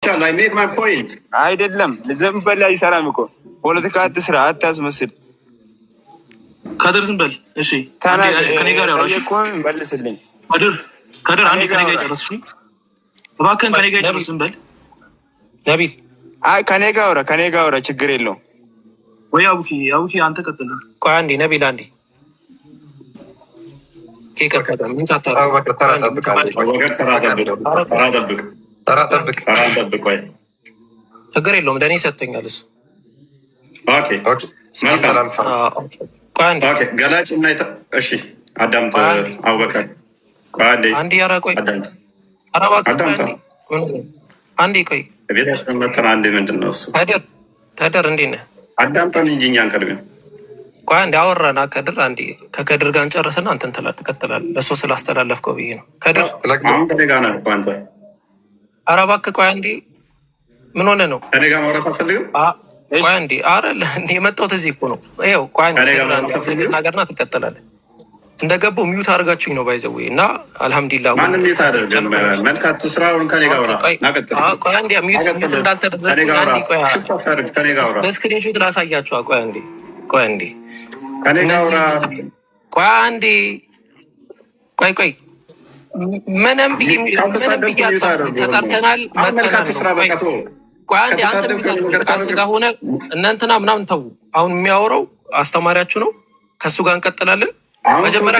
አውርቻለሁ። አይ ሜክ ማይ ፖይንት አይደለም ዝም በል አይሰራም እኮ ፖለቲካ አትስራ አታስመስል። ከድር ዝም በል እሺ። ከኔ ጋር ያወራሽ መልስልኝ። ከድር አንዴ ከኔ ጋር ጨርስ እባክህን። ከኔ ጋር ጨርስ ዝም በል ነቢል። አይ ከኔ ጋር አውራ ችግር የለውም ወይ አቡኪ አንተ ቀጥል። ቆይ አንዴ ነቢል አንዴ ችግር የለውም። ለእኔ ሰጥቶኛል እሱ። ገላጭ እና እሺ አዳምጥ አቡበከር አንዴ ኧረ ቆይ አንዴ ቆይ ቤት ያስቀመጠን አንዴ ምንድን ነው እሱ ተደር እንዴት ነህ? አዳምጠን እንጂ እኛን ቅድሚያ ቆይ አንዴ አወራን። ከድር አንዴ ከከድር ጋር እንጨርስና አንተን ትቀጥላለህ። ለእሱ ስላስተላለፍከው ብዬ ነው። ከድር አሁን ከኔ ጋር ነህ እኮ አንተ። ኧረ እባክህ ቆይ አንዴ ምን ሆነህ ነው? ከኔ ጋር ማውራት አትፈልግም? ቆይ አንዴ ኧረ የመጣሁት እዚህ እኮ ነው። ይኸው ቆይ አንዴ ናገርና ትቀጥላለህ። እንደገባሁ ሚዩት አድርጋችሁኝ ነው ባይዘዌ እና አልሐምዱሊላህ። ማንም ሚዩት አደርገን መልካት ስራውን ከኔ ጋር አውራ ናቀጥል። ቆይ አንዴ ሚዩት እንዳልተደረገ በስክሪንሾት ላሳያችኋ። ቆይ አንዴ ቆይ አንዴ ከኔ ጋር አውራ። ቆይ ምንም ብዬ ተጣርተናል። መልካት ስራ በቃቶ ቆይ አንዴ አንተ ቃል ስጋ ሆነ እናንተና ምናምን ተው። አሁን የሚያወራው አስተማሪያችሁ ነው። ከእሱ ጋር እንቀጥላለን። መጀመሪያ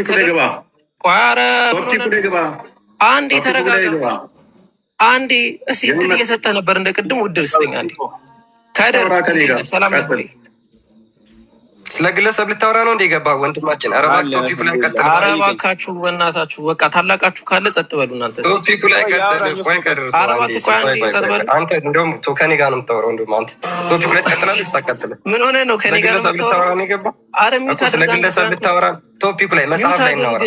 አንዴ ተረጋጋ። አንዴ እስኪ እድል እየሰጠህ ነበር እንደ ቅድም ውድል ስተኛ አንዴ ከደር ሰላም ነበር። ስለ ግለሰብ ልታወራ ነው እንደ ገባ ወንድማችን። ኧረ ቶፒኩ ላይ ቀጥል። ኧረ እባካችሁ በእናታችሁ በቃ ታላቃችሁ ካለ ጸጥ በሉ እናንተ። ቶፒኩ ላይ ቀጥል። ቆይ ቀድር አንተ እንደውም ከኔ ጋር ነው የምታወራው። እንደውም አንተ ቶፒኩ ላይ ትቀጥላለህ። ይሳቀጥል ምን ሆነ ነው ከኔ ጋር ልታወራ ነው የገባ? ስለ ግለሰብ ልታወራ ቶፒኩ ላይ መጽሐፍ ላይ እናወራ።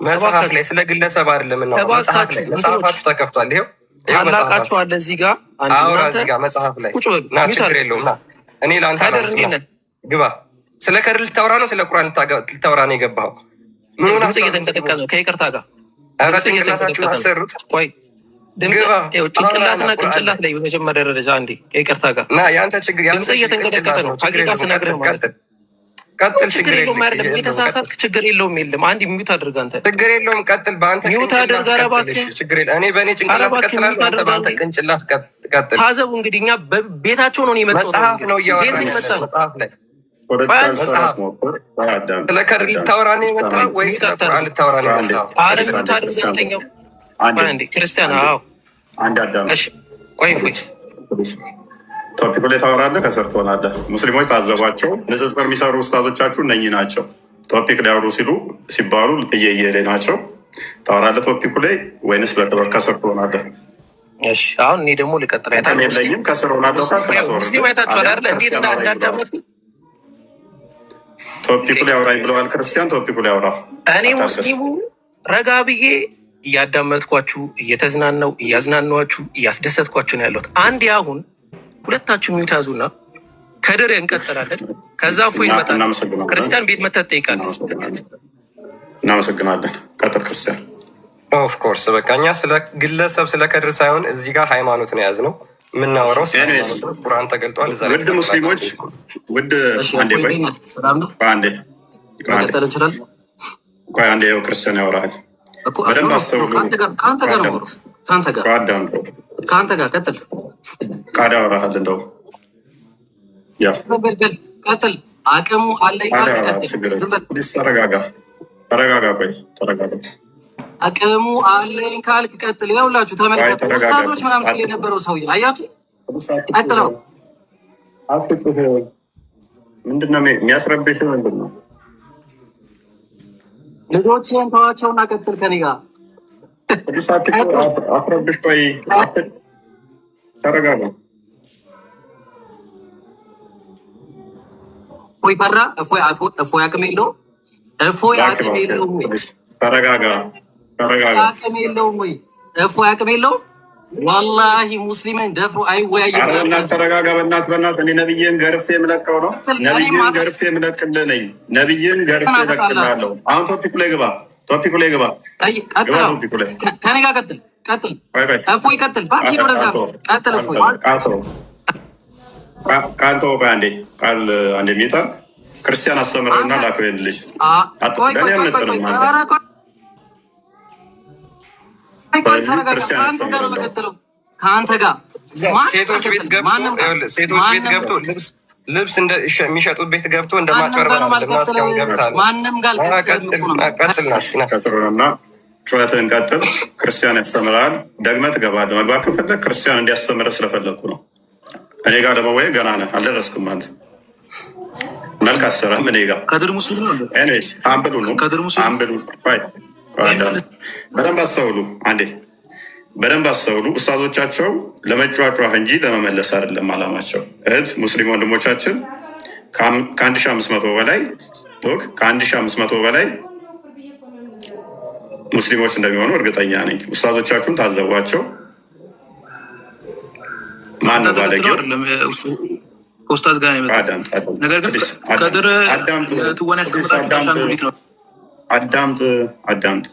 መጽሐፍ ላይ ስለ ግለሰብ አይደለም እናወራ። መጽሐፍ ላይ መጽሐፋችሁ ተከፍቷል። ይኸው ታላቃችሁ አለ እዚህ ጋር አውራ። እዚህ ጋር መጽሐፍ ላይ ና ችግር የለውም ና እኔ ለአንተ ግባ። ስለ ከድር ልታወራ ነው? ስለ ቁርአን ልታወራ ነው የገባኸው? ምን ሆነ? እየተንቀጠቀጠ ነው ከይቅርታ ጋር። ኧረ ጭንቅላታችሁን አሰሩት። ቆይ ጭንቅላትና ቅንጭላት ላይ በመጀመሪያ ደረጃ አንዴ ከይቅርታ ጋር ና። የአንተ ችግር ድምፅ እየተንቀጠቀጠ ነው። ሀቂቃ ስነግርህ ማለት ነው። ቀጥል። ችግር የለውም አይደለም የተሳሳትክ ችግር የለውም። የለም አንድ ሚዩት አድርግ አንተ። ችግር የለውም ቀጥል። በአንተ ሚዩት አድርግ። ኧረ እባክህ ችግር የለም። እኔ በእኔ ጭንቅላት ቀጥላለሁ። አንተ በአንተ ቅንጭላት ቀጥል። ታዘቡ እንግዲህ እኛ ቤታቸው ነው የመጣው። መጽሐፍ ነው እያወራ መጽሐፍ ላይ ስለ ከድር ልታወራ ነው የመጣው ወይስ ስለ ቁርአን ልታወራ ነው የመጣው? ኧረ ሚዩት አድርግ አንተኛው አንዴ ክርስቲያን። አዎ አንድ አዳም ቆይ ቶፒኩ ላይ ታወራለህ፣ ከስር ትሆናለህ። ሙስሊሞች ታዘቧቸው። ንጽጽር የሚሰሩ ኡስታዞቻችሁ እነኚህ ናቸው። ቶፒክ ሊያወሩ ሲባሉ እየየሌ ናቸው። ታወራለህ ቶፒኩ ላይ ወይንስ በክብር ከስር ትሆናለህ? እሺ አሁን እኔ ደግሞ ልቀጥል። የለኝም ከስር ሆናለሁ። ሙስሊም አይታችኋል አይደለ? እንዴት እንዳዳመጥኩ ቶፒኩ ላይ አውራኝ ብለዋል ክርስቲያን። ቶፒኩ ላይ አውራ። እኔ ሙስሊሙ ረጋ ብዬ እያዳመጥኳችሁ እየተዝናናው እያዝናናችሁ እያስደሰትኳችሁ ነው ያለሁት። አንዴ አሁን ሁለታችሁ ሚዩት ያዙና ከድር እንቀጥላለን። ከዛ ፎይ ይመጣል። ክርስቲያን ቤት መተህ ትጠይቃለህ። እናመሰግናለን። ቀጥል ክርስቲያን። ኦፍኮርስ በቃ እኛ ስለ ግለሰብ ስለ ከድር ሳይሆን እዚህ ጋር ሃይማኖት ነው የያዝነው የምናወራው። ቁርአን ተገልጧል። ውድ ሙስሊሞች ውድ አንዴ ው ክርስቲያን ያወራል። በደንብ አስተውሉ። ከአንተ ጋር ቀጥል። ቃዳ ያወራሃል። እንደው ቀጥል። አቅሙ አለኝ። ተረጋጋ። ቆይ ተረጋጋ። አቅሙ አለኝ ካልክ ቀጥል። ያውላችሁ ተመልከቱ። ኡስታዞች ምናምን ሲል የነበረው ሰውዬ አያችሁ። ቀጥለው። ምንድን ነው የሚያስረብሽ? ምንድን ነው? ልጆችን ተዋቸውና ቀጥል ከኔ ጋር አፍረብሽ። ቆይ ተረጋጋ። እፎይ ፈራ። እፎይ አቅም የለውም። እፎይ አቅም የለውም ወይ? ተረጋጋ። አቅም የለውም ወይ? እፎይ አቅም የለውም። ወላሂ ሙስሊምን ደፍሮ አይወያይም። በእናትህ ተረጋጋ። በእናትህ እኔ ነብይን ገርፌ የምለቀው ነው። ነብይን ገርፌ የምለቅልህ ነኝ። ነብይን ገርፌ እለቅልሃለሁ። አሁን ቶፒኩ ላይ ግባ። ከኔ ጋር ቀጥል። ቀጥል እፎይ ቀጥል ባኪ ወደዛ ቀጥል እፎይ ቃል ተወቀ አንዴ ቃል አንዴ ሚታል ክርስቲያን አስተምረውና ላከው ልጅ ለኔ አልነጠረም ከአንተ ጋር ሴቶች ቤት ገብቶ ልብስ የሚሸጡት ቤት ገብቶ እንደ ማጭበርበር ለማስቀም ገብታል። ማንም ጋር ቀጥልና ጩኸትህን ቀጥል። ክርስቲያን ያስተምራል። ደግመህ ትገባለህ። መግባት ከፈለግ ክርስቲያን እንዲያስተምርህ ስለፈለግኩ ነው። እኔ ጋር ለመወየ ገና ነህ፣ አልደረስክም። አንተ መልክ አሰራም እኔ ጋር ከድር ሙስሊም ነው። ኤኒዌይስ አንብሉ ነው አንብሉ። በደንብ አስተውሉ። አንዴ በደንብ አስተውሉ። ኡስታዞቻቸው ለመጫጫህ እንጂ ለመመለስ አይደለም አላማቸው። እህት ሙስሊም ወንድሞቻችን ከ1500 በላይ ከ1500 በላይ ሙስሊሞች እንደሚሆኑ እርግጠኛ ነኝ። ኡስታዞቻችሁን ታዘቧቸው። ማን ነው ባለጌው? ኡስታዝ ጋር ነው። ነገር ግን ከድር ትወና ያስቀምጣችሁ ነው። አዳምጥ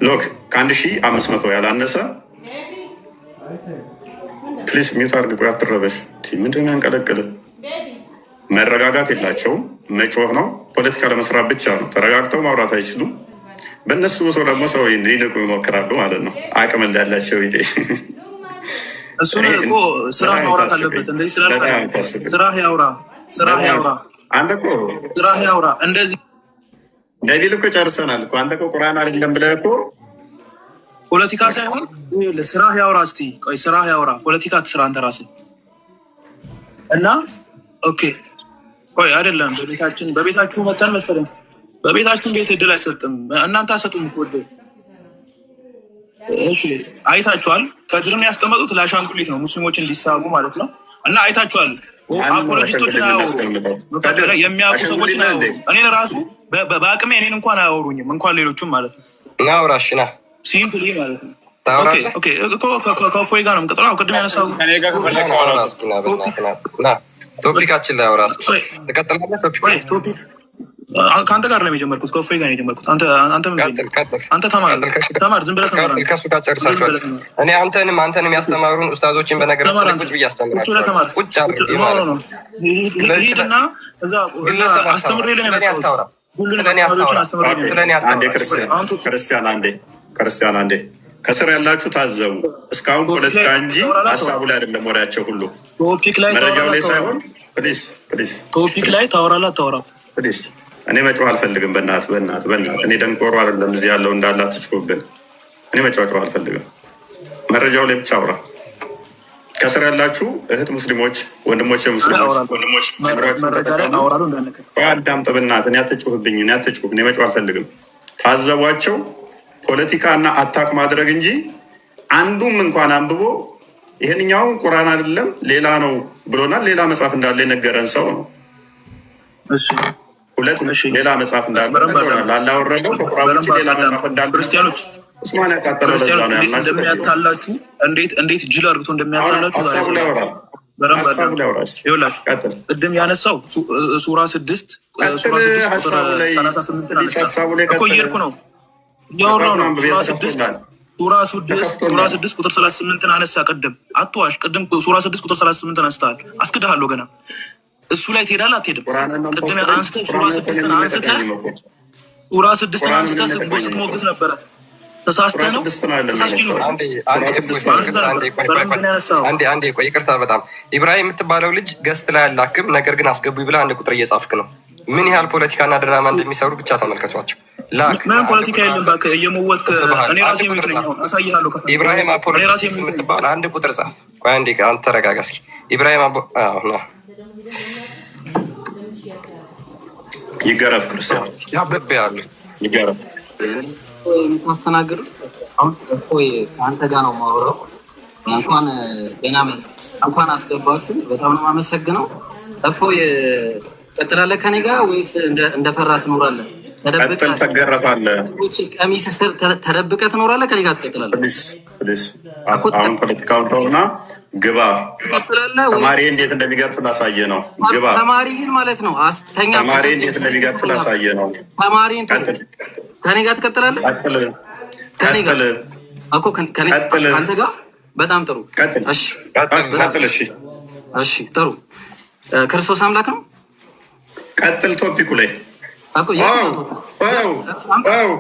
ሎክ ከ1500 ያላነሰ ፕሊስ ሚዩት አድርግ። ቆይ አትረበሽ። ምንድን ነው ያንቀለቅል? መረጋጋት የላቸውም። መጮህ ነው። ፖለቲካ ለመስራት ብቻ ነው። ተረጋግተው ማውራት አይችሉም። በእነሱ ሰው ደግሞ ሰው ሊልቁ ይሞክራሉ ማለት ነው። አቅም እንዳላቸው ይቴ እሱን እኮ ስራ ማውራት አለበት። እንደዚህ ስራ ያውራ አንተ እኮ ስራ ያውራ። እንደዚህ ነቢል እኮ ጨርሰናል እኮ። አንተ እኮ ቁርአን አይደለም ብለህ እኮ ፖለቲካ ሳይሆን ስራ ያውራ። እስቲ ቆይ ስራ ያውራ። ፖለቲካ ትስራ አንተ ራስህ እና ኦኬ። ቆይ አይደለም በቤታችሁ መተን መሰለኝ። በቤታችሁ እንዴት እድል አይሰጥም? እናንተ አሰጡም እኮ እድል። እሺ አይታችኋል። ከድርን ያስቀመጡት ለአሻንጉሊት ነው፣ ሙስሊሞች እንዲሳቡ ማለት ነው። እና አይታችኋል። አፖሎጂስቶችን አያወሩ፣ የሚያውቁ ሰዎችን አያወሩ። እኔ ራሱ በአቅሜ እኔን እንኳን አያወሩኝም፣ እንኳን ሌሎቹም ማለት ነው። ናውራሽና ሲምፕሊ ማለት ነው። ከፎይ ጋር ነው የምቀጥለው። ቅድም ያነሳው ቶፒካችን ላይ አውራ። ትቀጥላለህ? ቶፒክ ከአንተ ጋር ነው የጀመርኩት፣ ከፎይ ጋር ነው የጀመርኩት። አንተ ተማር፣ ዝም ብለህ ተማር። ከሱ ጋር ጨርሳችኋል። እኔ አንተንም ያስተማሩን ኡስታዞችን በነገራችን ላይ ቁጭ ብዬ አስተምራቸዋል። ቁጭ አድርጌ ማለት ነው። ክርስቲያን አንዴ ከስር ያላችሁ ታዘቡ። እስካሁን ፖለቲካ እንጂ ሀሳቡ ላይ አይደለም ወሬያቸው ሁሉ መረጃው ላይ ሳይሆን። ፕሊዝ ቶፒክ ላይ ታወራለህ አታወራም? ፕሊዝ እኔ መጫወት አልፈልግም። በእናትህ እኔ ደንቆሮ አይደለም እዚህ ያለው እንዳለ አትጭቁብን። እኔ መጫወት አልፈልግም። መረጃው ላይ ብቻ አውራ። ከስር ያላችሁ እህት ሙስሊሞች፣ ወንድሞች ሙስሊሞች አዳምጥ። በእናትህ እኔ አትጩህብኝ። እኔ መጫወት አልፈልግም። ታዘቧቸው። ፖለቲካና አታክ ማድረግ እንጂ አንዱም እንኳን አንብቦ ይሄንኛውን ቁርአን አይደለም ሌላ ነው ብሎናል። ሌላ መጽሐፍ እንዳለ የነገረን ሰው ነው። ሁለት ሌላ መጽሐፍ እንዳለ ነግሮናል። አላወረደው ከቁርአን ውጭ ሌላ መጽሐፍ እንዳለ ክርስቲያኖች ኡስማን ያቃጠለው ለዛ ነው ያልናችሁ። እንደሚያታላችሁ እንዴት ጅል አድርጎ እንደሚያታላችሁ ሀሳቡ ላይ አውራ። ይኸውላችሁ ቅድም ያነሳው ሱራ 6 ቁጥር 38 እኮ እየሄድኩ ነው እያወራሁ ነው። ሱራ 6 ቁጥር 38 አነሳ። ቅድም አትዋሽ። ቅድም ሱራ 6 ቁጥር 38 አንስተሃል። አስክድሃለሁ ገና እሱ ላይ ትሄዳለህ አትሄድም? ቅድም አንስተህ ሱራ 6 አንስተህ ስትሞግት ነበረ። ተሳስተህ ነው። አንዴ ቆይ፣ ይቅርታ በጣም ኢብራሂም የምትባለው ልጅ ገስት ላይ ያላክም፣ ነገር ግን አስገቡ ብለህ አንድ ቁጥር እየጻፍክ ነው። ምን ያህል ፖለቲካና ድራማ እንደሚሰሩ ብቻ ተመልከቷቸው። ምንም ፖለቲካ የለም እባክህ፣ እየመወጥክ እኔ ራሴ የሚትለኛው አሳይሃለሁ። ኢብራሂም አፖሎጂስት የምትባል አንድ ቁጥር ጻፍ። ቆይ አንዴ አንተ ተረጋጋ እስኪ። ኢብራሂም ይገረፍ ክርስቲያን ያበበ ያለ ይገረፍ የምታስተናግዱ ወይ ከአንተ ጋር ነው የማወራው። እንኳን ቤናሚን እንኳን አስገባችሁ። በጣም ነው የማመሰግነው። እፎይ ቀጥላለህ ከኔ ጋር ወይስ እንደፈራ ትኖራለህ? ቀጥል፣ ተገረፋለህ። ቀሚስ ስር ተደብቀህ ትኖራለህ? ከኔ ጋር ትቀጥላለህ? ፕሊስ አሁን ፖለቲካውን ተውና ግባ። ተማሪ እንዴት እንደሚገርፍ ላሳየ ነው። ግባ። ተማሪህን ማለት ነው አስተኛ። ተማሪ እንዴት እንደሚገርፍ ላሳየ ነው። ተማሪን ከኔ ጋር ትቀጥላለህ? እኮ ከአንተ ጋር በጣም ጥሩ። እሺ እሺ ጥሩ። ክርስቶስ አምላክ ነው። ቀጥል ቶፒኩ ላይ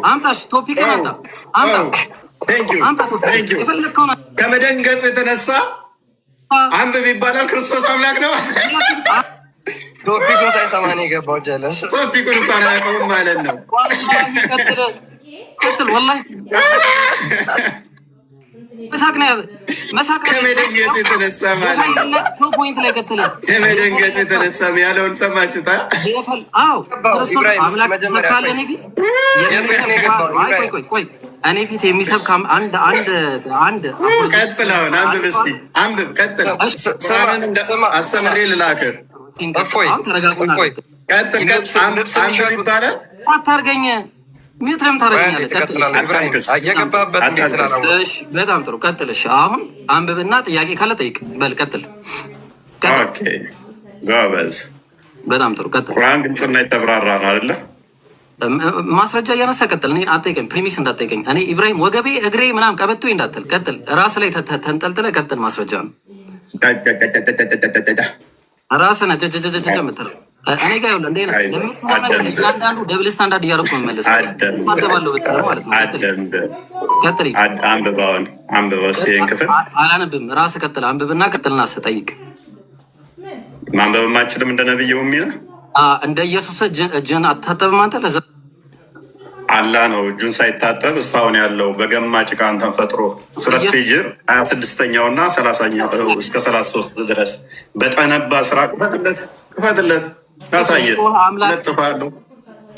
አምጣሽ ቶፒክ ከመደንገጡ የተነሳ አንብብ ይባላል። ክርስቶስ አምላክ ነው። ቶፒኩን ሳይሰማ ነው የገባው። ጀለስ ቶፒኩን እንኳን አያውቀውም ማለት ነው። ቀጥል። ወላሂ መሳቅ ነው ያዘ። መሳቅ ከመደንገጡ የተነሳ ማለት ነው። ፖይንት ላይ ቀጥል። ከመደንገጡ የተነሳ ያለውን ሰማችሁታ? አዎ ክርስቶስ አምላክ ተሰብካለ። እኔ ፊት ቆይ እኔ ፊት የሚሰብክ አንድ ቀጥል። አሁን አንብብ እስኪ አንብብ። ቀጥል። አስተምሬ ልላክህ። ተረጋጉና ቀጥል። አንብብ ይባላል። አታርገኝ። ሚዩት ለምን ታደርገኛለህ? በጣም ጥሩ ቀጥል። እሺ አሁን አንብብና ጥያቄ ካለ ጠይቅ። በል ቀጥል። ጎበዝ። በጣም ጥሩ ቀጥል። ቁርአን ግልጽና የተብራራ ነው አይደለ? ማስረጃ እያነሳ ቀጥል። እኔ አትጠይቀኝ፣ ፕሪሚስ እንዳትጠይቀኝ። እኔ ኢብራሂም ወገቤ እግሬ ምናምን ቀበቶ እንዳትል። ቀጥል። ራስ ላይ ተንጠልጥለ ቀጥል። ማስረጃ ነው። ራስን ጀጀጀጀ ምትል እኔ ጋር ይኸውልህ እንደ እያንዳንዱ ደብል ስታንዳርድ እያደረኩ መመለስ አደባለሁ ብትል ማለት ነው። ቀጥል። አንብበው ይህን ክፍል አላነብም። ራስህ ቀጥል። አንብብና ቀጥልና ስጠይቅ ማንበብ ማችልም እንደ ነብየው የሚል እንደ ኢየሱስ እጅን አታጠብም አንተ። ለዛ አላህ ነው እጁን ሳይታጠብ እስካሁን ያለው በገማ ጭቃ አንተን ፈጥሮ ሱረት ሂጅር 26ኛውና 30ኛው እስከ 33 ድረስ በጠነባ ስራ ክፈትለት ያሳየት።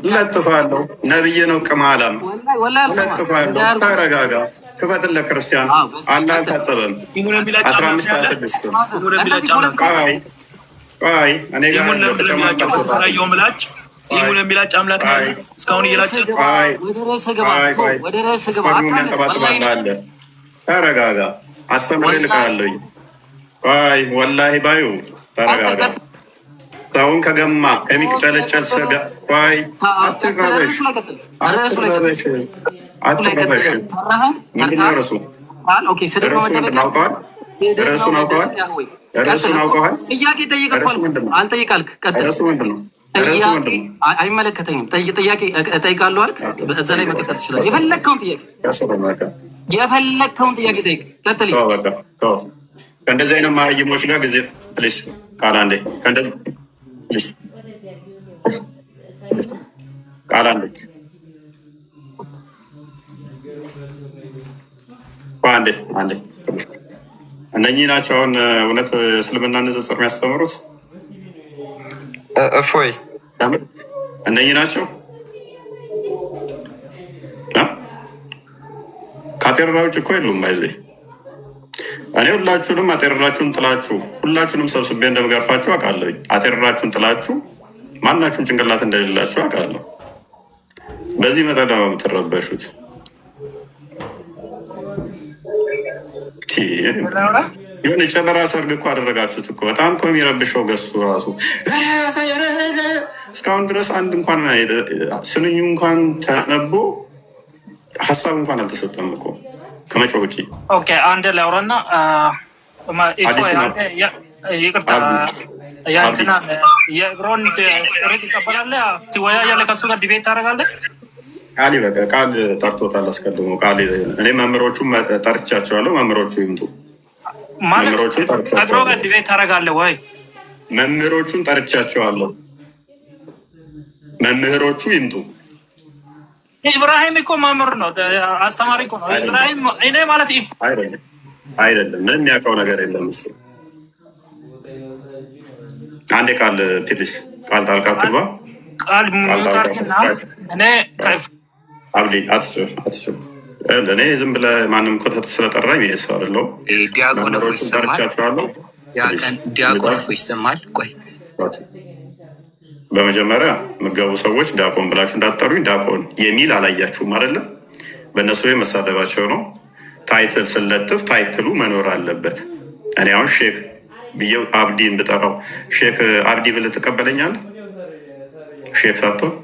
ለጥፋለሁ ነብይ ነው ቅማላም ለጥፋለሁ። ተረጋጋ። ክፈትለት ክርስቲያን አላህ አልታጠበም። 15 እኔ ጋር ይሁን የሚላጭ አምላክ ነው። እስካሁን እየላጭ ወደ ርዕስ ግባ። ተረጋጋ። አስተምሬ ልካለኝ። ወላሂ ባዩ ተረጋጋ። ሰውን ከገማ ከሚቅጨለጨል ስጋ አትረበሽ። ምንድን ነው ርዕሱ? ርዕሱን አውቀዋል? ጥያቄ ጠይቀህ አልጠይቃልክ? ቀጥል። አይመለከተኝም። ጥያቄ እጠይቃለሁ አልክ። እዛ ላይ መቀጠል ትችላለህ። የፈለግከውን ጥያቄ ጠይቅ። ቀጥል። ከእንደዚህ አይነት መሀይሞች ጋር ጊዜ ፕሊስ ቃል አንዴ አንዴ እነኚህ ናቸው አሁን እውነት እስልምና ንጽጽር የሚያስተምሩት። እፎይ እነኚህ ናቸው። ከአጤርራ ውጭ እኮ የሉም። ባይዘ እኔ ሁላችሁንም አጤርራችሁን ጥላችሁ ሁላችሁንም ሰብስቤ እንደምገርፋችሁ አውቃለሁ። አጤርራችሁን ጥላችሁ ማናችሁን ጭንቅላት እንደሌላችሁ አውቃለሁ። በዚህ መጠን ነው የምትረበሹት። የሆነ ጨበራ ሰርግ እኮ አደረጋችሁት እኮ። በጣም እኮ የሚረብሸው ገሱ ራሱ እስካሁን ድረስ አንድ እንኳን ስንኙ እንኳን ተነቦ ሀሳብ እንኳን አልተሰጠም እኮ ከመጮህ ውጭ። አንድ ላውራና ይቅርታ ያንትና የብሮን ሬት ይቀበላለህ። ትወያያለህ፣ ከሱ ጋር ዲቤት ታደርጋለህ። ቃል በቃ ቃል ጠርቶታል አስቀድሞ። ቃል እኔ መምህሮቹም ጠርቻቸዋለሁ። መምህሮቹ ይምጡ። መምህሮቹን ጠርቻቸዋለሁ። ዲቤት ታደርጋለህ ወይ? መምህሮቹን ጠርቻቸዋለሁ። መምህሮቹ ይምጡ። ኢብራሂም እኮ መምህር ነው፣ አስተማሪ እኮ ነው። ኢብራሂም እኔ ማለት አይደለም። ምንም የሚያውቀው ነገር የለም እሱ። አንዴ ቃል ፕሊስ፣ ቃል ጣልቃ አትግባ። ቃል ሙታርክና እኔ አብዲ አትችል። እኔ ዝም ብለህ ማንም ኮተት ስለጠራኝ ይሄ ሰው አይደለሁም። ዲያቆን እፎይ ይሰማል። ቆይ በመጀመሪያ የምትገቡ ሰዎች ዲያቆን ብላችሁ እንዳትጠሩኝ። ዲያቆን የሚል አላያችሁም አይደለም? በእነሱ መሳደባቸው ነው። ታይትል ስለጥፍ ታይትሉ መኖር አለበት። እኔ አሁን ሼክ ብዬው አብዲን ብጠራው ሼክ አብዲ ብለህ ትቀበለኛለህ? ሼክ ሳትሆን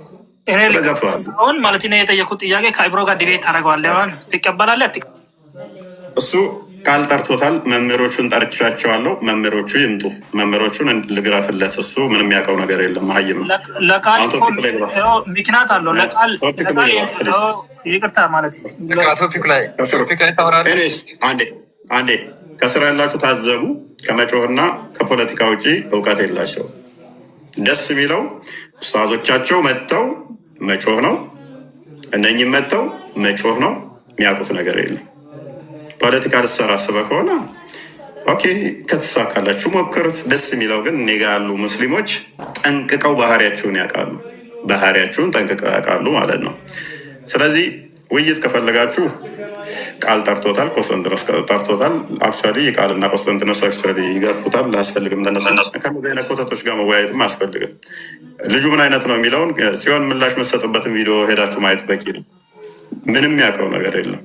አሁን ማለት ነው የጠየኩት ጥያቄ ከኢብሮ ጋር ዲቤት ታደርገዋለህ። ትቀበላለህ? እሱ ቃል ጠርቶታል። መምህሮቹን ጠርቻቸዋለሁ። መምህሮቹ ይምጡ። መምህሮቹን ልግራፍለት። እሱ ምንም ያውቀው ነገር የለም። መሀይም ነው። ምክንያት አለው ለቃል ይቅርታ ማለት አንዴ ከስራ ያላችሁ ታዘቡ። ከመጮህና ከፖለቲካ ውጭ እውቀት የላቸው። ደስ የሚለው ኡስታዞቻቸው መጥተው መጮህ ነው። እነኝም መጥተው መጮህ ነው። የሚያውቁት ነገር የለም። ፖለቲካ ልሰራ አስበህ ከሆነ ኦኬ፣ ከተሳካላችሁ ሞክሩት። ደስ የሚለው ግን እኔ ጋ ያሉ ሙስሊሞች ጠንቅቀው ባህሪያችሁን ያውቃሉ። ባህሪያችሁን ጠንቅቀው ያውቃሉ ማለት ነው። ስለዚህ ውይይት ከፈለጋችሁ ቃል ጠርቶታል፣ ቆስጠንጢኖስ ጠርቶታል። አክቹዋሊ ቃልና ቆስጠንጢኖስ አክቹዋሊ ይገርፉታል። አያስፈልግም። ለነሱ ከነዚህ አይነት ኮተቶች ጋር መወያየትም አያስፈልግም። ልጁ ምን አይነት ነው የሚለውን ጽዮን ምላሽ መሰጥበትን ቪዲዮ ሄዳችሁ ማየት በቂ ነው። ምንም ያውቀው ነገር የለም።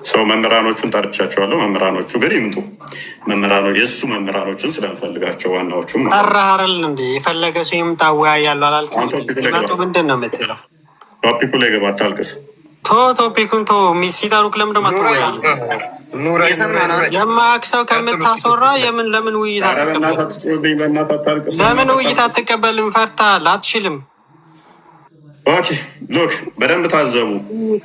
ሰው መምህራኖቹን ጠርቻቸዋለሁ። መምህራኖቹ ግን ይምጡ። የእሱ መምህራኖችን ስለምፈልጋቸው ዋናዎቹም ጠራህርል እንደ የፈለገ ሰው ይምጣ። አወያያለሁ አላልክም? ይመጡ ምንድን ነው የምትለው? ቶፒኩ ላይ ገባ። አታልቅስ። ቶፒኩን ሲጠሩክ ለምን ደሞ አትወያ? የማያውቅ ሰው ከምታስወራ ለምን ውይይት ለምን ውይይት አትቀበልም? ፈርታል፣ አትችልም። ኦኬ ሎክ በደንብ ታዘቡ።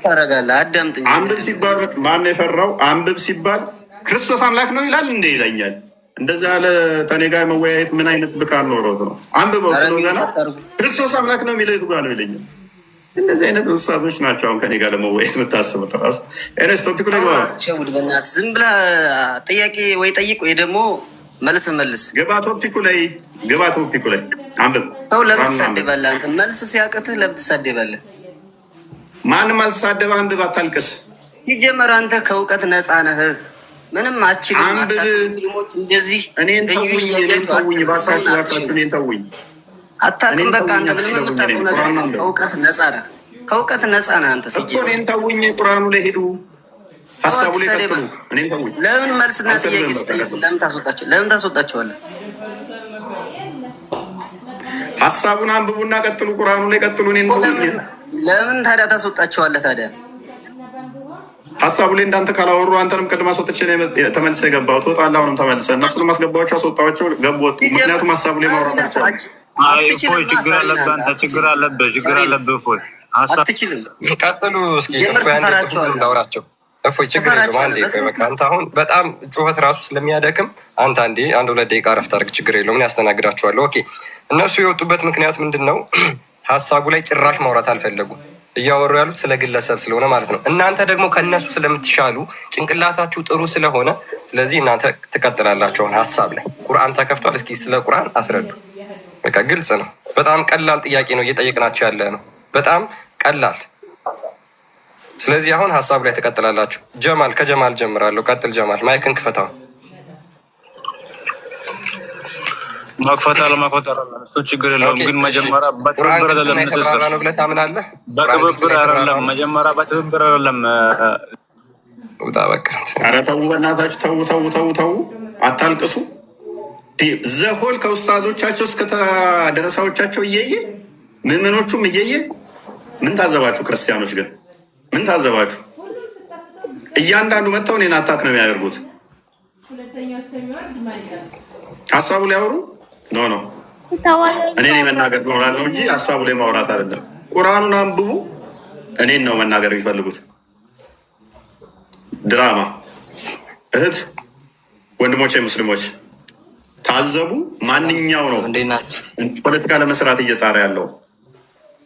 ታረጋለህ። አዳምጥኝ። አንብብ ሲባል ማን የፈራው? አንብብ ሲባል ክርስቶስ አምላክ ነው ይላል እንደ ይለኛል። እንደዛ ያለ ተኔ ጋር መወያየት ምን አይነት ብቃት ኖሮት ነው? አንብበው ስለሆነ ክርስቶስ አምላክ ነው የሚለው የቱ ጋር ነው ይለኛል። እነዚህ አይነት ውሳቶች ናቸው አሁን ከኔ ጋር ለመወያየት የምታስቡት። ራሱ ኤነስ ቶፒኩ ላይ ሸውድ በእናትህ ዝም ብለህ ጥያቄ ወይ ጠይቅ ወይ ደግሞ መልስ ግባ። ቶፒኩ ላይ ግባ። ቶፒኩ ላይ አንብብ። ሰው ለምን ትሳደባለህ አንተ? መልስ ሲያቅትህ ለምን ትሳደባለህ? ማንም አልተሳደበ። አንብብ፣ አታልቅስ። ሲጀመር አንተ ከእውቀት ነፃ ነህ። ምንም አችልም። አንብብ። እንደዚህ እኔን ተውኝ፣ ባካችሁ እኔን ተውኝ። አታውቅም። በቃ አንተ ምንም የምታውቀው ነገር ከእውቀት ነፃ ነህ። ከእውቀት ነፃ ነህ አንተ። ሲጀመር እኔን ተውኝ። ቁርአኑ ላይ ሄዱ፣ ሀሳቡ ላይ ቀጥሉ። እኔን ተውኝ። ለምን መልስና ጥያቄ ስጠይቁ ለምን ታስወጣቸዋለህ? ሀሳቡን አንብቡና ቀጥሉ። ቁርአኑ ላይ ቀጥሉ። እኔን ተውኝ። ለምን ታዲያ ታስወጣቸዋለህ? ታዲያ ሀሳቡ ላይ እንዳንተ ካላወሩ አንተንም ቅድም አስወጥቼ ተመልሰህ የገባው ትወጣለህ። አሁንም ተመልሰህ እነሱንም አስገባቸው፣ አስወጣቸው፣ ገቦቱ። ምክንያቱም ሀሳቡ ላይ ማውራታቸው ችግር አለብህ አንተ፣ ችግር አለብህ። እፎይ አትችልም። ቀጥሉ እስኪ ላውራቸው። እፎይ ችግር የለም። አንዴ ቆይ በቃ አንተ አሁን በጣም ጩኸት ራሱ ስለሚያደክም አንተ አንድ 2 ደቂቃ ረፍት አድርግ። ችግር የለውም፣ ያስተናግዳቸዋለሁ። ኦኬ እነሱ የወጡበት ምክንያት ምንድን ነው? ሀሳቡ ላይ ጭራሽ ማውራት አልፈለጉም። እያወሩ ያሉት ስለ ግለሰብ ስለሆነ ማለት ነው። እናንተ ደግሞ ከእነሱ ስለምትሻሉ ጭንቅላታችሁ ጥሩ ስለሆነ ስለዚህ እናንተ ትቀጥላላችሁን ሀሳብ ላይ። ቁርአን ተከፍቷል። እስኪ ስለ ቁርአን አስረዱ። በቃ ግልጽ ነው። በጣም ቀላል ጥያቄ ነው እየጠየቅናቸው ያለ ነው። በጣም ቀላል። ስለዚህ አሁን ሀሳብ ላይ ትቀጥላላችሁ። ጀማል፣ ከጀማል ጀምራለሁ። ቀጥል ጀማል፣ ማይክን ክፈታው። መክፈት አለመክፈት እሱ ችግር የለውም። ግን መጀመሪያ በትብብር አይደለም ነው ብለህ ታምናለህ? በትብብር አይደለም፣ መጀመሪያ በትብብር አይደለም። ውጣ በቃ። ኧረ ተው በእናታችሁ ተው፣ አታልቅሱ። ዘሆል ከኡስታዞቻቸው እስከ ደረሳዎቻቸው እየየ ምዕመኖቹም እየየ ምን ታዘባችሁ? ክርስቲያኖች ግን ምን ታዘባችሁ? እያንዳንዱ መጥተው እኔን አታክ ነው የሚያደርጉት። ሀሳቡ ላይ አውሩ ኖ እኔ መናገር ኖራለሁ እንጂ ሀሳቡ ላይ ማውራት አይደለም። ቁርአኑን አንብቡ። እኔን ነው መናገር የሚፈልጉት። ድራማ። እህት ወንድሞቼ ሙስሊሞች ታዘቡ። ማንኛው ነው ፖለቲካ ለመስራት እየጣረ ያለው?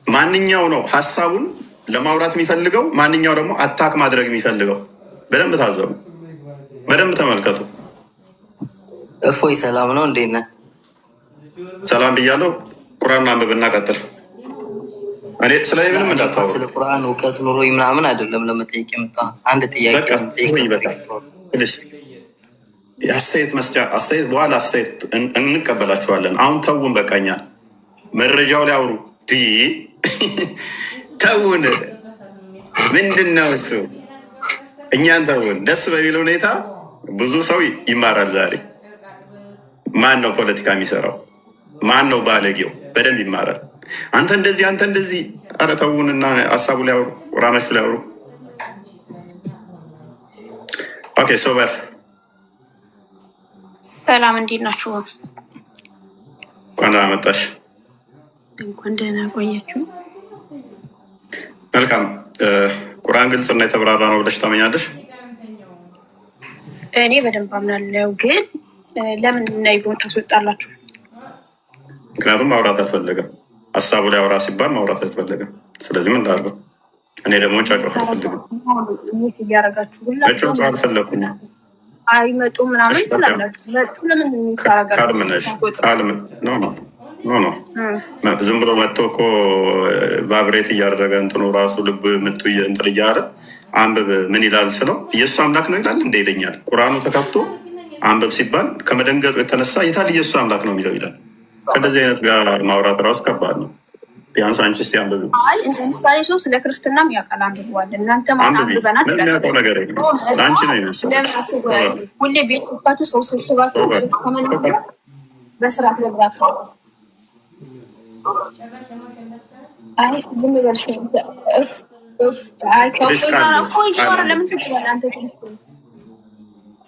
ማንኛው ነው ሀሳቡን ለማውራት የሚፈልገው? ማንኛው ደግሞ አታክ ማድረግ የሚፈልገው? በደንብ ታዘቡ፣ በደንብ ተመልከቱ። እፎይ ሰላም ነው? እንዴት ነህ? ሰላም ብያለሁ። ቁርአን አንብብና ቀጥል። እኔ ስለ ምንም እንዳታወሩ። ስለ ቁርአን እውቀት ኑሮ ምናምን አይደለም ለመጠየቅ የመጣሁት። አንድ ጥያቄ የአስተያየት መስጫ አስተያየት በኋላ አስተያየት እንቀበላችኋለን። አሁን ተውን፣ በቃኛ። መረጃው ላይ አውሩ። ተውን። ምንድን ነው እሱ? እኛን ተውን። ደስ በሚል ሁኔታ ብዙ ሰው ይማራል ዛሬ። ማን ነው ፖለቲካ የሚሰራው? ማን ነው ባለጌው? በደንብ ይማራል። አንተ እንደዚህ። ኧረ ተውንና ሀሳቡ ላይ አውሩ፣ ቁርአናችሁ ላይ አውሩ። ኦኬ ሶበር ሰላም፣ እንዴት ናችሁ? እንኳን ደህና መጣሽ። እንኳን ደህና ቆያችሁ። መልካም። ቁርአን ግልጽና የተብራራ ነው ብለሽ ታመኛለሽ? እኔ በደንብ አምናለሁ፣ ግን ለምን ናይቦን ታስወጣላችሁ? ምክንያቱም ማውራት አልፈለገም። ሀሳቡ ላይ አውራ ሲባል ማውራት አልፈለገም። ስለዚህ ምን ላድርገው? እኔ ደግሞ ጫጫ አልፈልግም። እያረጋችሁ ጫጫ አልፈለግኩኝ። አይመጡም ምናምን ትላላችሁ። መጡ ለምን ካልምነሽ ዝም ብሎ መጥቶ እኮ ቫብሬት እያደረገ እንትኑ ራሱ ልብ ምቱ እንትን እያለ አንብብ ምን ይላል ስለው ኢየሱስ አምላክ ነው ይላል እንደ ይለኛል። ቁርአኑ ተከፍቶ አንብብ ሲባል ከመደንገጡ የተነሳ የታል ኢየሱስ አምላክ ነው የሚለው ይላል። ከእንደዚህ አይነት ጋር ማውራት ራሱ ከባድ ነው። ቢያንስ አንቺ እስኪ አንብቢ። እንደ ምሳሌ ሰው ስለ ክርስትናም ያውቃል፣ አንብበዋል። እናንተ አንብበናል። የሚያውቀው ነገር የለም። ለአንቺ ነው ይመስላል። ሁሌ ቤት ወጣችሁ ሰው ሰብስባችሁ ከመናገር በስርዓት መግባት ነው። አይ ዝም በልሽ። ለምን ትገባለህ አንተ?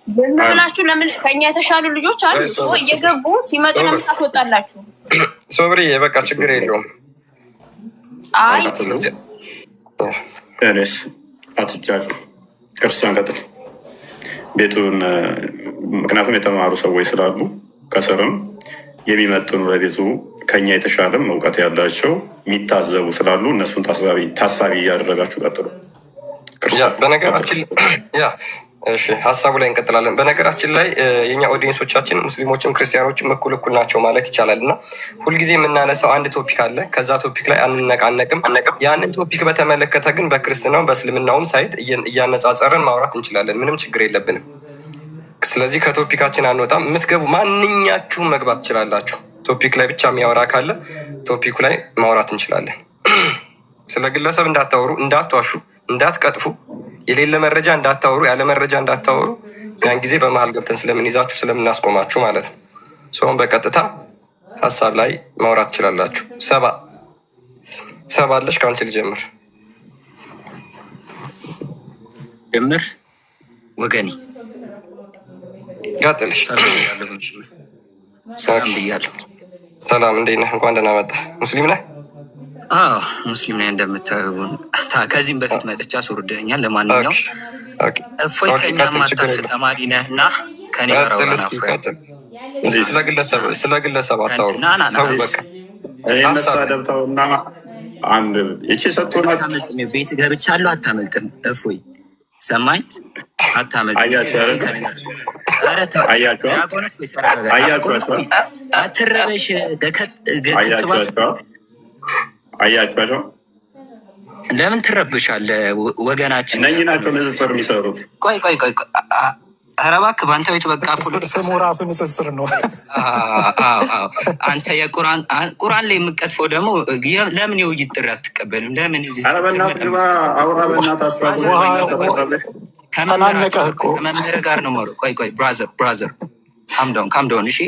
ዝም ብላችሁ ለምን ከኛ የተሻሉ ልጆች አሉ እየገቡ ሲመጡ ለምን ታስወጣላችሁ? ሶብሪ በቃ ችግር የለውም። አይ እኔስ አትጫጩ፣ እርሷን ቀጥል ቤቱን። ምክንያቱም የተማሩ ሰዎች ስላሉ ከስርም የሚመጥኑ ለቤቱ ከኛ የተሻለም እውቀት ያላቸው የሚታዘቡ ስላሉ እነሱን ታሳቢ እያደረጋችሁ ቀጥሉ። በነገራችን እሺ ሀሳቡ ላይ እንቀጥላለን። በነገራችን ላይ የኛ ኦዲየንሶቻችን ሙስሊሞችም ክርስቲያኖችም እኩል ናቸው ማለት ይቻላል እና ሁልጊዜ የምናነሳው አንድ ቶፒክ አለ። ከዛ ቶፒክ ላይ አንነቃነቅም። ያንን ቶፒክ በተመለከተ ግን በክርስትናው በእስልምናውም ሳይት እያነጻጸረን ማውራት እንችላለን። ምንም ችግር የለብንም። ስለዚህ ከቶፒካችን አንወጣም። የምትገቡ ማንኛችሁም መግባት ትችላላችሁ። ቶፒክ ላይ ብቻ የሚያወራ ካለ ቶፒኩ ላይ ማውራት እንችላለን። ስለ ግለሰብ እንዳታወሩ፣ እንዳትዋሹ፣ እንዳትቀጥፉ፣ የሌለ መረጃ እንዳታወሩ፣ ያለ መረጃ እንዳታወሩ። ያን ጊዜ በመሀል ገብተን ስለምንይዛችሁ ስለምናስቆማችሁ ማለት ነው። ሰውን በቀጥታ ሀሳብ ላይ ማውራት ትችላላችሁ። ሰባ አለሽ? ከአንቺ ልጀምር። ጀምር ወገኔ። ቀጥልሽ። ሰላም ብያለሁ። ሰላም፣ እንዴት ነህ? እንኳን ደህና መጣህ። ሙስሊም ነህ? አዎ ሙስሊም ነኝ። እንደምታየው ከዚህም በፊት መጥቻ አስወርደኛል። ለማንኛውም እፎይ ከኛ ማታልፍ ተማሪ ነህ እና ከኔ ጋር ስለ ግለሰብ አታወሩ። ደብተውና አንብብ። ይቺ ሰጥቶና ቤት ገብቻለሁ። አታመልጥም። እፎይ ሰማኝ። አታመልጥም። አትረበሽ። አያችኋቸው? ለምን ትረብሻለህ? ወገናችን እነኚህ ናቸው ንጽጽር የሚሰሩት። ቆይ ኧረ እባክህ በአንተ ቤት በቃ ስሙ ራሱ ንጽጽር ነው። አንተ ቁርአን ላይ የምቀጥፈው ደግሞ ለምን የውይይት ጥሪ አትቀበልም? ለምን ከመምህር ጋር ነው መሩ። ቆይ ብራዘር ካምዳውን እሺ።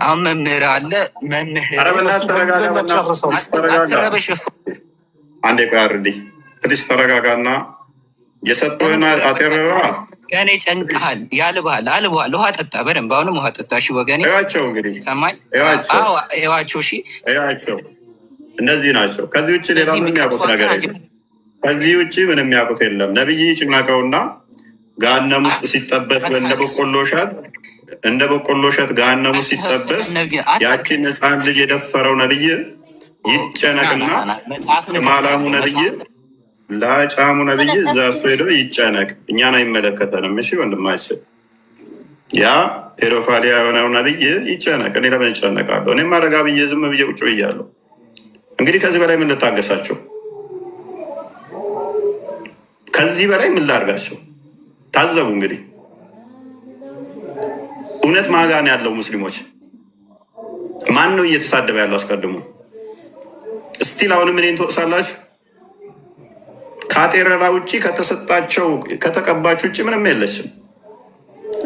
አሁን መምህር አለ። መምህር አንዴ ቆይ አርዲ ፕሊስ ተረጋጋና የሰጠህን አቴረራ ከኔ ጨንቀሃል። ያልብሃል አልብሃል። ውሃ ጠጣ በደንብ። አሁንም ውሃ ጠጣ። እሺ ወገኔ እያቸው እንግዲህ ሰማኝ። እዋቸው እሺ እያቸው እነዚህ ናቸው። ከዚህ ውጭ ሌላ ምንም የሚያውቁት ነገር የለም። ከዚህ ውጭ ምንም የሚያውቁት የለም። ነብይ ጭናቀውና ገሃነም ውስጥ ሲጠበስ እንደ በቆሎ እሸት ገሃነም ውስጥ ሲጠበስ ያቺን ህፃን ልጅ የደፈረው ነብይ ይጨነቅና ላጫሙ ነብይ እዛ እሱ ሄዶ ይጨነቅ። እኛን አይመለከተንም። እሺ ወንድማችን፣ ያ ፔዶፋሊያ የሆነው ነብይ ይጨነቅ። እኔ ለምን ይጨነቃለሁ? እኔም አረጋ ብዬ ዝም ብዬ ቁጭ ብያለሁ። እንግዲህ ከዚህ በላይ ምን ልታገሳቸው? ከዚህ በላይ ምን ላድርጋቸው? ታዘቡ እንግዲህ እውነት ማጋን ያለው ሙስሊሞች ማን ነው እየተሳደበ ያለው? አስቀድሞ እስቲል አሁንም እኔን ትወቅሳላችሁ። ከአጤረራ ውጭ ከተሰጣቸው ከተቀባችሁ ውጭ ምንም የለችም።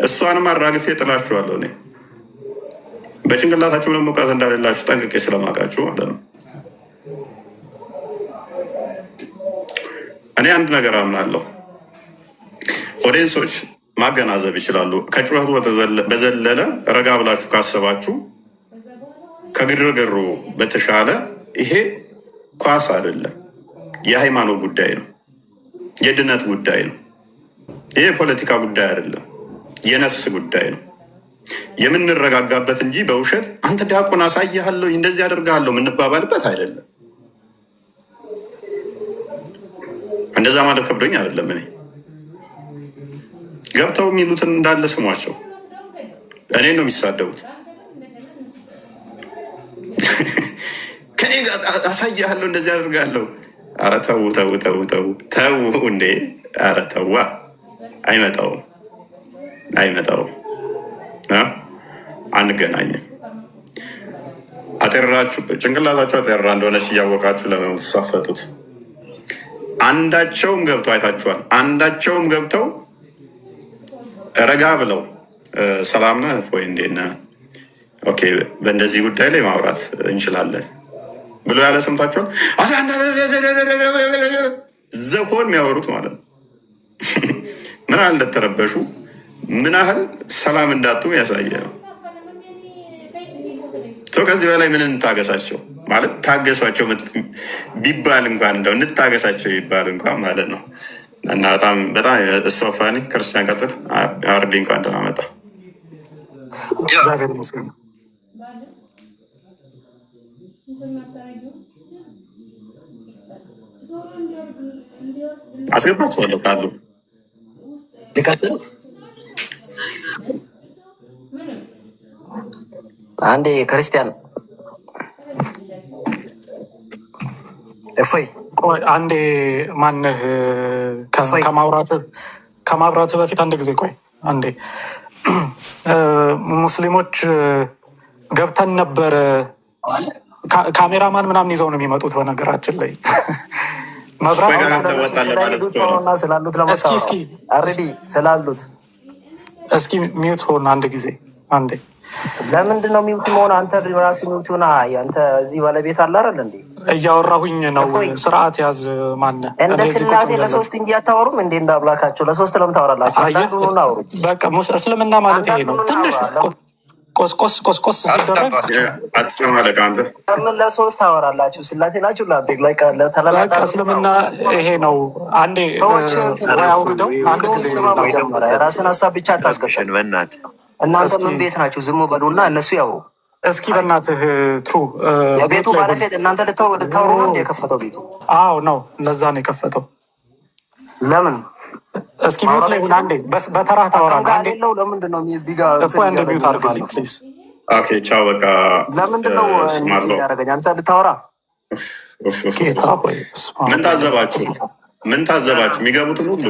እሷንም አራግፌ ጥላችኋለሁ። እኔ በጭንቅላታችሁ ምንም እውቀት እንዳሌላችሁ ጠንቅቄ ስለማውቃችሁ ማለት ነው። እኔ አንድ ነገር አምናለሁ። ኦዲየንሶች ማገናዘብ ይችላሉ። ከጩኸቱ በዘለለ ረጋ ብላችሁ ካሰባችሁ ከግርግሩ በተሻለ ይሄ ኳስ አይደለም፣ የሃይማኖት ጉዳይ ነው፣ የድነት ጉዳይ ነው። ይሄ የፖለቲካ ጉዳይ አይደለም፣ የነፍስ ጉዳይ ነው። የምንረጋጋበት እንጂ በውሸት አንተ ዲያቆን አሳይሃለሁ እንደዚህ አደርጋለሁ የምንባባልበት አይደለም። እንደዛ ማለት ከብዶኝ አይደለም። እኔ ገብተው የሚሉትን እንዳለ ስሟቸው። እኔ ነው የሚሳደቡት። ከኔ ጋር አሳይሃለሁ እንደዚህ አደርጋለሁ። ኧረ ተው ተው ተው ተው ተው እንዴ! ኧረ ተዋ። አይመጣውም አይመጣውም። አንገናኝም። አጠራችሁ ጭንቅላታችሁ አጠራ እንደሆነች እያወቃችሁ ለምን ተሳፈጡት? አንዳቸውም ገብተው አይታችኋል። አንዳቸውም ገብተው ረጋ ብለው ሰላም ነህ ወይ እንዴት ነህ፣ ኦኬ በእንደዚህ ጉዳይ ላይ ማውራት እንችላለን ብሎ ያለ ሰምታችኋል? ዘሆን የሚያወሩት ማለት ነው። ምን ያህል እንደተረበሹ ምን ያህል ሰላም እንዳጡ ያሳየ ነው። ከዚህ በላይ ምን እንታገሳቸው ማለት ታገሷቸው ቢባል እንኳን እንደው እንታገሳቸው ቢባል እንኳን ማለት ነው። እና በጣም እሶፋኒ ክርስቲያን ቀጥል አርዲ እንኳን ደህና መጣ። አስገባችኋለሁ ካሉ ልቀጥል። አንዴ ክርስቲያን እፎይ አንዴ ማንህ ከማብራት በፊት አንድ ጊዜ ቆይ አንዴ። ሙስሊሞች ገብተን ነበረ። ካሜራማን ምናምን ይዘው ነው የሚመጡት። በነገራችን ላይ ስላሉት ስላሉት እስኪ ሚዩት ሆን አንድ ጊዜ አንዴ። ለምንድን ነው ሚውት መሆን? አንተ ራስህ ሚውት ሆና አንተ እዚህ ባለቤት አለ አይደል እንዴ? እያወራሁኝ ነው። ስርዓት ያዝ። ማነ እንደ ስላሴ ለሶስት እንጂ አታወሩም እንዴ? እንደ አምላካቸው ለሶስት ለምን ታወራላችሁ? አንዱን አውሩ። በቃ እስልምና ማለት ይሄ ነው። ትንሽ ቆስቆስ ሲደረግ ምን ለሶስት ታወራላችሁ? ስላሴ ናችሁ ለተላላጣ እስልምና ይሄ ነው። አንዴ አውርደው አንድ ጊዜ ራስን ሀሳብ ብቻ አታስገባል። እናንተ ምን ቤት ናችሁ? ዝም በሉና እነሱ ያውሩ። እስኪ በእናትህ ትሩ የቤቱ ባለቤት እናንተ ልታወሩ ነው እንደ የከፈተው ቤቱ? አዎ ነው፣ ለዛ ነው የከፈተው። ለምን? እስኪ ሚዩት ላይ ሁን አንዴ፣ በተራ ታወራለህ። አንዴ ነው። ለምንድን ነው እዚህ ጋር አንዴ ሚዩት አድርግልኝ ፕሊዝ። ኦኬ ቻው በቃ። ለምንድን ነው ያደረገኝ? አንተ ልታወራ ምን ታዘባችሁ? ምን ታዘባችሁ? የሚገቡትን ሁሉ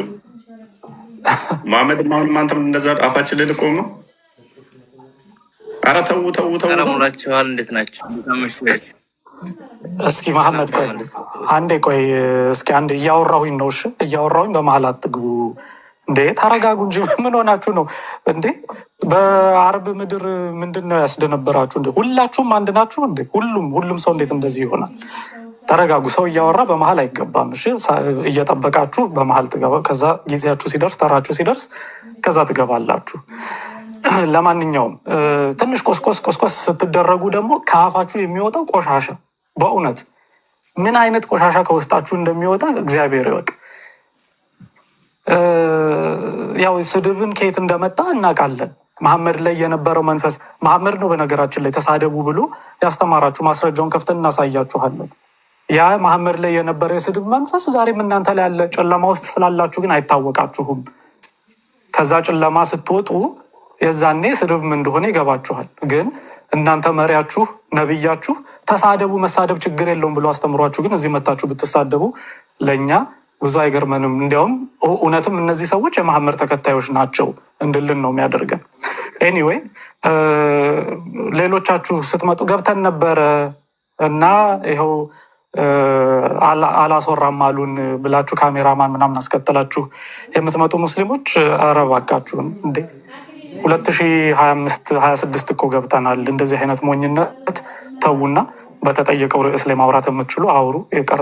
መሀመድ አሁንም አንተም እንደዛ አፋችን ልልቆም ነው። ኧረ ተው ተው ተው። ሙላችኋል። እንዴት ናቸው? እስኪ መሀመድ ቆይ አንዴ ቆይ እስኪ አንዴ እያወራሁኝ ነው። እሺ እያወራሁኝ በመሀል አትግቡ እንዴ። ተረጋጉ እንጂ ምን ሆናችሁ ነው እንዴ? በአረብ ምድር ምንድን ነው ያስደነበራችሁ እንዴ? ሁላችሁም አንድ ናችሁ እንዴ? ሁሉም ሰው እንዴት እንደዚህ ይሆናል? ተረጋጉ። ሰው እያወራ በመሀል አይገባም። እሺ እየጠበቃችሁ በመሀል ትገባ። ከዛ ጊዜያችሁ ሲደርስ ተራችሁ ሲደርስ ከዛ ትገባላችሁ። ለማንኛውም ትንሽ ቆስቆስ ስትደረጉ ደግሞ ከአፋችሁ የሚወጣው ቆሻሻ በእውነት ምን አይነት ቆሻሻ ከውስጣችሁ እንደሚወጣ እግዚአብሔር ይወቅ። ያው ስድብን ከየት እንደመጣ እናውቃለን። መሐመድ ላይ የነበረው መንፈስ መሐመድ ነው በነገራችን ላይ ተሳደቡ ብሎ ያስተማራችሁ። ማስረጃውን ከፍተን እናሳያችኋለን። ያ መሐመድ ላይ የነበረ የስድብ መንፈስ ዛሬም እናንተ ላይ ያለ። ጨለማ ውስጥ ስላላችሁ ግን አይታወቃችሁም። ከዛ ጨለማ ስትወጡ የዛኔ ስድብም እንደሆነ ይገባችኋል። ግን እናንተ መሪያችሁ ነብያችሁ ተሳደቡ፣ መሳደብ ችግር የለውም ብሎ አስተምሯችሁ፣ ግን እዚህ መታችሁ ብትሳደቡ ለእኛ ብዙ አይገርመንም። እንዲያውም እውነትም እነዚህ ሰዎች የመሐመድ ተከታዮች ናቸው እንድልን ነው የሚያደርገን። ኤኒዌይ ሌሎቻችሁ ስትመጡ ገብተን ነበረ እና ይኸው አላስወራም አሉን ብላችሁ ካሜራማን ምናምን አስከተላችሁ የምትመጡ ሙስሊሞች ኧረ እባካችሁን እንዴ 2025-26 እኮ ገብተናል። እንደዚህ አይነት ሞኝነት ተዉና በተጠየቀው ርዕስ ላይ ማውራት የምትችሉ አውሩ።